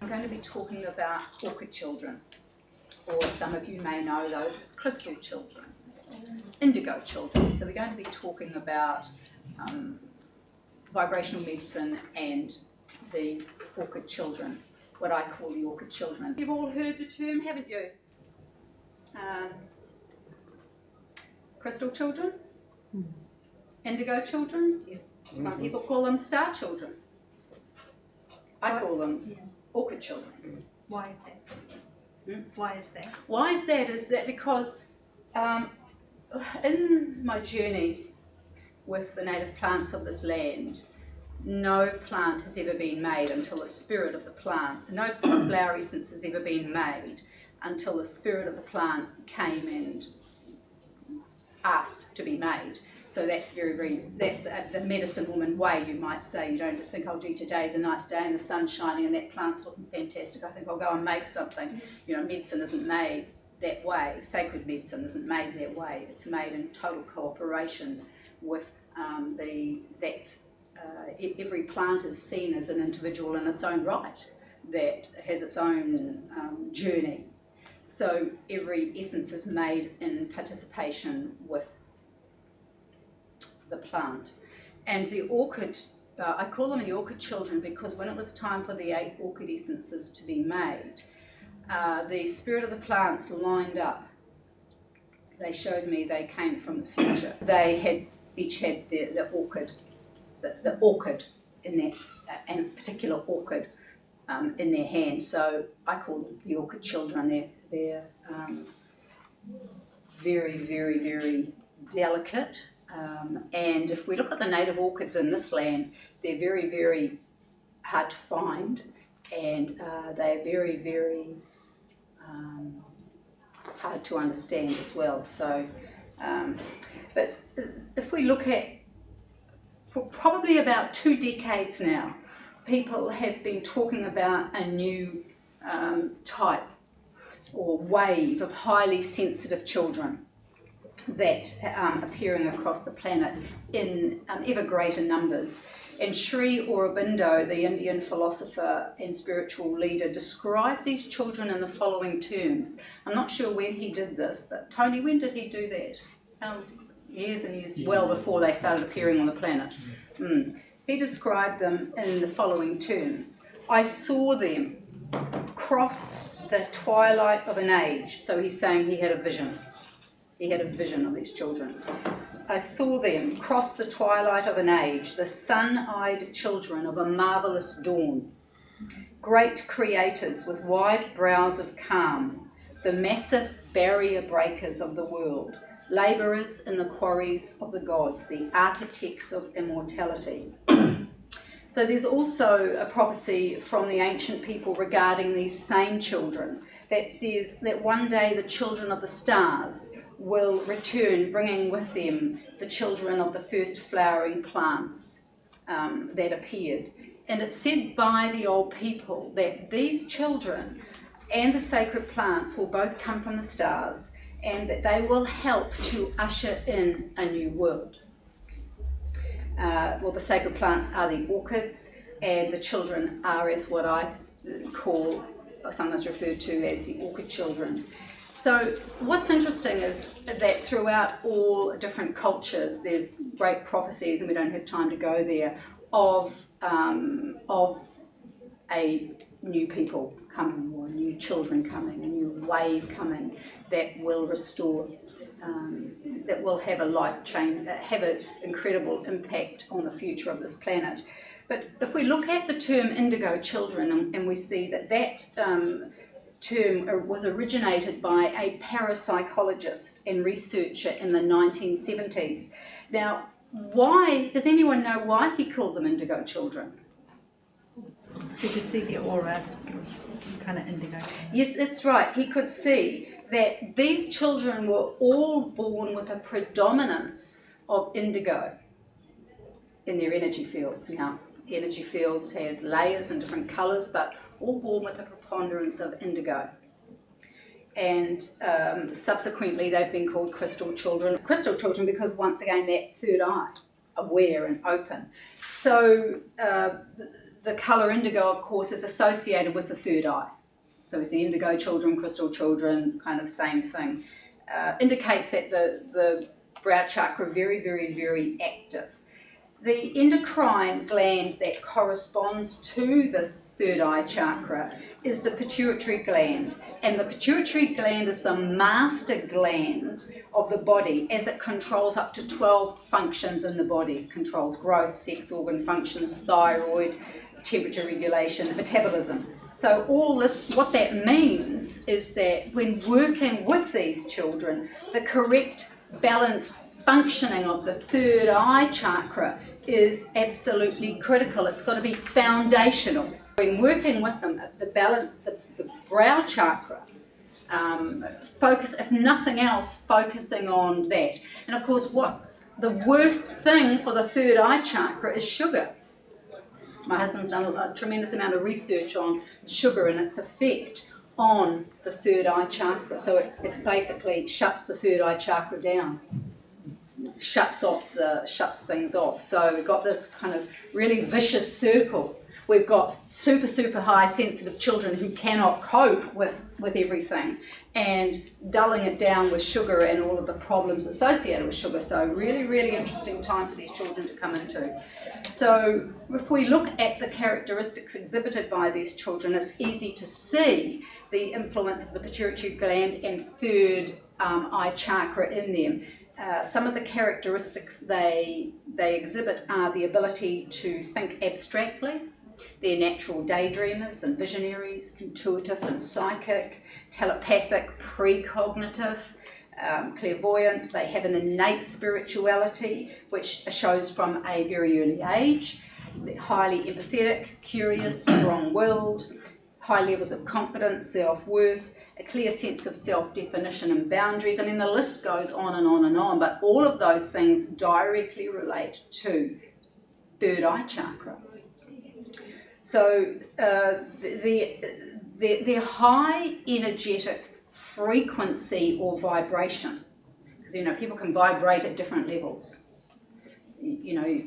I'm going to be talking about orchid children, or some of you may know those as crystal children, indigo children. So we're going to be talking about vibrational medicine and the orchid children, what I call the orchid children. You've all heard the term, haven't you? Crystal children, indigo children. Some people call them star children. I call them orchid children. Why is that? Why is that? Why is that? Is that because in my journey with the native plants of this land, no plant has ever been made until the spirit of the plant, no flower essence has ever been made until the spirit of the plant came and asked to be made. So that's that's the medicine woman way, you might say. You don't just think, oh gee, today's a nice day and the sun's shining and that plant's looking fantastic, I think I'll go and make something. You know, medicine isn't made that way. Sacred medicine isn't made that way. It's made in total cooperation with every plant is seen as an individual in its own right, that has its own journey. So every essence is made in participation with the plant. And the orchid, I call them the orchid children because when it was time for the 8 orchid essences to be made, the spirit of the plants lined up. They showed me they came from the future. They each had the orchid in their, and particular orchid in their hand. So I call them the orchid children. They're very, very, very delicate. And if we look at the native orchids in this land, they're very, very hard to find, and they're very, very hard to understand as well. So, but if we look at, for probably about 2 decades now, people have been talking about a new type or wave of highly sensitive children that appearing across the planet in ever greater numbers. And Sri Aurobindo, the Indian philosopher and spiritual leader, described these children in the following terms. I'm not sure when he did this, but Tony, when did he do that? Years and years, well before they started appearing on the planet. He described them in the following terms. I saw them cross the twilight of an age. So he's saying he had a vision. He had a vision of these children. I saw them cross the twilight of an age, the sun-eyed children of a marvellous dawn, great creators with wide brows of calm, the massive barrier breakers of the world, labourers in the quarries of the gods, the architects of immortality. So there's also a prophecy from the ancient people regarding these same children that says that one day the children of the stars will return, bringing with them the children of the first flowering plants that appeared. And it's said by the old people that these children and the sacred plants will both come from the stars, and that they will help to usher in a new world. Well, the sacred plants are the orchids, and the children are as what I call, sometimes referred to as the orchid children. So what's interesting is that throughout all different cultures, there's great prophecies, and we don't have time to go there, of a new people coming, or new children coming, a new wave coming that will restore, that will have a life change, have an incredible impact on the future of this planet. But if we look at the term indigo children, and we see that term was originated by a parapsychologist and researcher in the 1970s. Now, why, does anyone know why he called them indigo children? You could see the aura was kind of indigo. Yes, that's right. He could see that these children were all born with a predominance of indigo in their energy fields. Now, energy fields has layers and different colours, but all born with a preponderance of indigo. And subsequently they've been called crystal children. Crystal children because, once again, that third eye, aware and open. So the colour indigo, of course, is associated with the third eye. So we see indigo children, crystal children, kind of same thing. Indicates that the brow chakra very, very, very active. The endocrine gland that corresponds to this third eye chakra is the pituitary gland. And the pituitary gland is the master gland of the body, as it controls up to 12 functions in the body. It controls growth, sex organ functions, thyroid, temperature regulation, metabolism. So all this, what that means is that when working with these children, the correct balanced functioning of the third eye chakra is absolutely critical. It's got to be foundational. When working with them, the balance, the brow chakra, focus, if nothing else, focusing on that. And of course, what the worst thing for the third eye chakra is sugar. My husband's done a tremendous amount of research on sugar and its effect on the third eye chakra. So it basically shuts the third eye chakra down. Shuts things off. So we've got this kind of really vicious circle. We've got super high sensitive children who cannot cope with everything, and dulling it down with sugar and all of the problems associated with sugar. So really interesting time for these children to come into. So if we look at the characteristics exhibited by these children, it's easy to see the influence of the pituitary gland and third eye chakra in them. Some of the characteristics they exhibit are the ability to think abstractly. They're natural daydreamers and visionaries, intuitive and psychic, telepathic, precognitive, clairvoyant. They have an innate spirituality, which shows from a very early age. They're highly empathetic, curious, strong-willed, high levels of confidence, self-worth, a clear sense of self-definition and boundaries. I mean, the list goes on and on and on, but all of those things directly relate to third eye chakra. So their high energetic frequency or vibration, because, you know, people can vibrate at different levels. You know,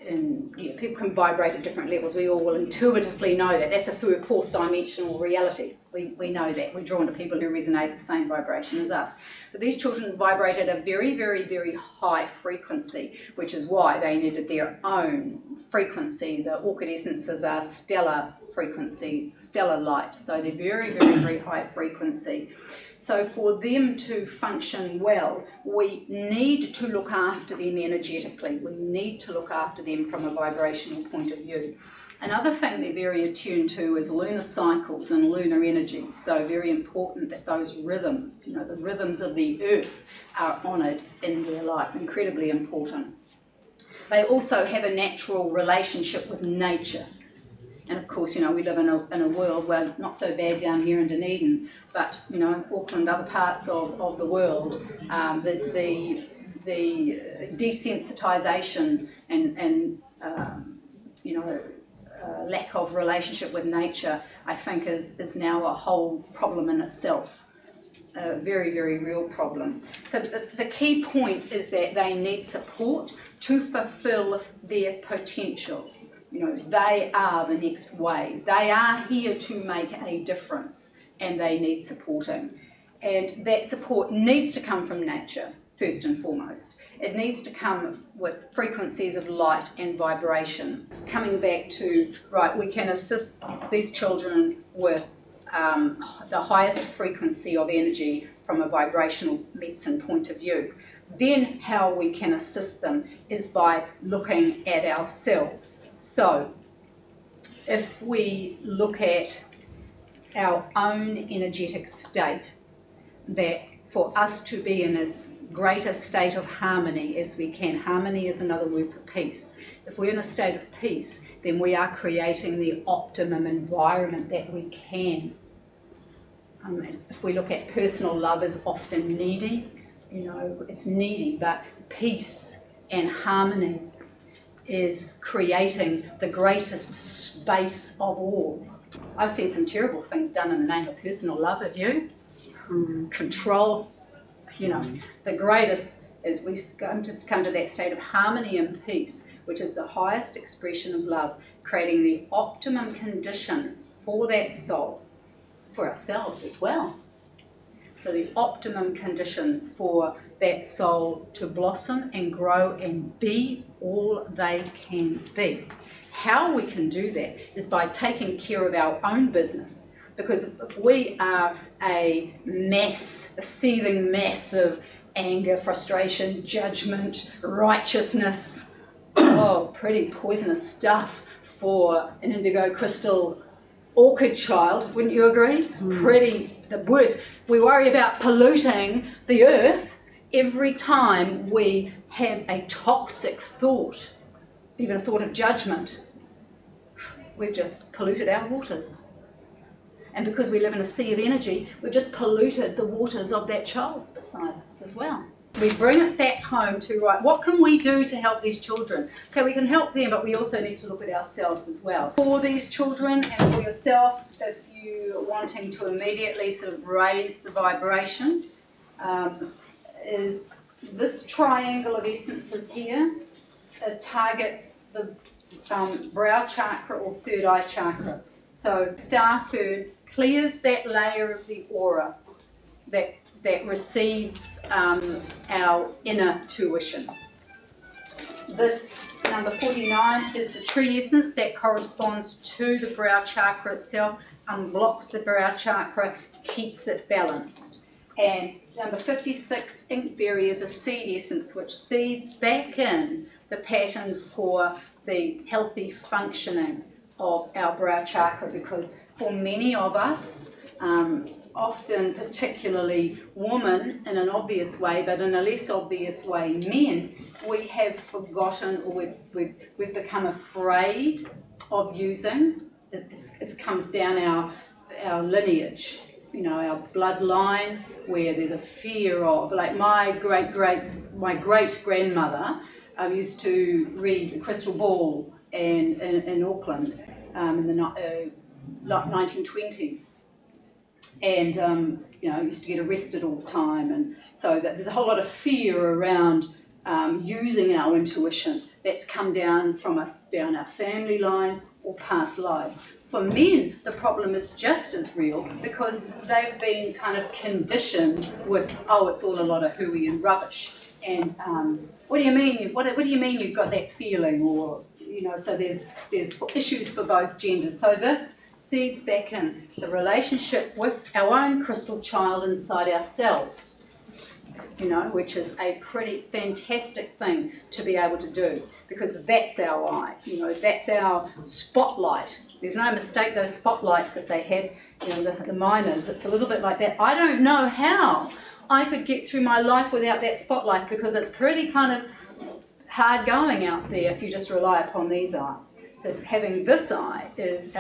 and yeah, people can vibrate at different levels. We all will intuitively know that. That's a fourth dimensional reality. We know that. We're drawn to people who resonate at the same vibration as us. But these children vibrate at a very high frequency, which is why they needed their own frequency. The orchid essences are stellar frequency, stellar light. So they're very high frequency. So for them to function well, we need to look after them energetically. We need to look after them from a vibrational point of view. Another thing they're very attuned to is lunar cycles and lunar energies. So very important that those rhythms, you know, the rhythms of the earth are honoured in their life. Incredibly important. They also have a natural relationship with nature. And of course, you know, we live in a world where not so bad down here in Dunedin, but, you know, Auckland, other parts of the world, the desensitisation and you know, lack of relationship with nature, I think is now a whole problem in itself. A very real problem. So the key point is that they need support to fulfil their potential. You know, they are the next wave. They are here to make a difference, and they need supporting. And that support needs to come from nature, first and foremost. It needs to come with frequencies of light and vibration. Coming back to, right, we can assist these children with the highest frequency of energy from a vibrational medicine point of view. Then how we can assist them is by looking at ourselves. So if we look at our own energetic state, that for us to be in as great a state of harmony as we can. Harmony is another word for peace. If we're in a state of peace, then we are creating the optimum environment that we can. If we look at personal love as often needy, you know, it's needy, but peace and harmony is creating the greatest space of all. I've seen some terrible things done in the name of personal love, have you? Control, you know. The greatest is we come to that state of harmony and peace, which is the highest expression of love, creating the optimum condition for that soul, for ourselves as well. So the optimum conditions for that soul to blossom and grow and be all they can be. How we can do that is by taking care of our own business. Because if we are a mess, a seething mess of anger, frustration, judgment, righteousness, oh, pretty poisonous stuff for an indigo crystal orchid child, wouldn't you agree? Pretty the worst. We worry about polluting the earth every time we have a toxic thought, even a thought of judgment. We've just polluted our waters. And because we live in a sea of energy, we've just polluted the waters of that child beside us as well. We bring it back home to, right, what can we do to help these children? So we can help them, but we also need to look at ourselves as well. For these children and for yourself, if you're wanting to immediately sort of raise the vibration, is this triangle of essences here. It targets the brow chakra or third eye chakra. So star third clears that layer of the aura that receives our inner tuition. This number 49 is the tree essence that corresponds to the brow chakra itself, unblocks the brow chakra, keeps it balanced. And number 56, inkberry, is a seed essence which seeds back in the pattern for the healthy functioning of our brow chakra, because for many of us, often particularly women in an obvious way, but in a less obvious way men, we have forgotten, or we've become afraid of using. It comes down our lineage, you know, our bloodline, where there's a fear of, like my great grandmother used to read the crystal ball in Auckland in the 1920s. And, you know, used to get arrested all the time. And so there's a whole lot of fear around using our intuition that's come down from us, down our family line or past lives. For men, the problem is just as real, because they've been kind of conditioned with, oh, it's all a lot of hooey and rubbish. And what do you mean? What do you mean you've got that feeling? Or, you know, so there's issues for both genders. So this seeds back in the relationship with our own crystal child inside ourselves, you know, which is a pretty fantastic thing to be able to do, because that's our eye, you know, that's our spotlight. There's no mistake, those spotlights that they had, you know, the miners, it's a little bit like that. I don't know how I could get through my life without that spotlight, because it's pretty kind of hard going out there if you just rely upon these eyes. So having this eye is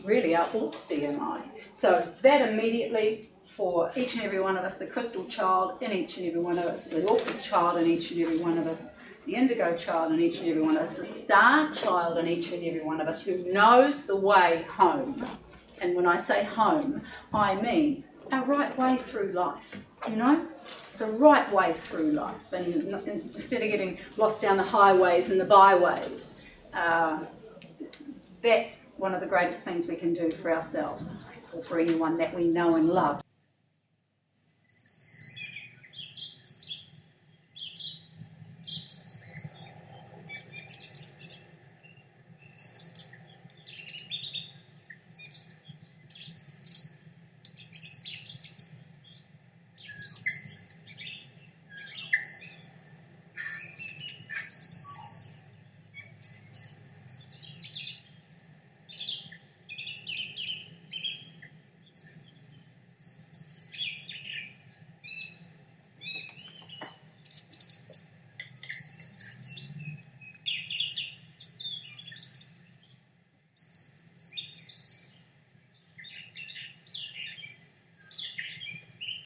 really our all-seeing eye. So that immediately, for each and every one of us, the crystal child in each and every one of us, the orchid child in each and every one of us, the indigo child in each and every one of us, the star child in each and every one of us, who knows the way home. And when I say home, I mean our right way through life, you know? The right way through life. And instead of getting lost down the highways and the byways, that's one of the greatest things we can do for ourselves, or for anyone that we know and love.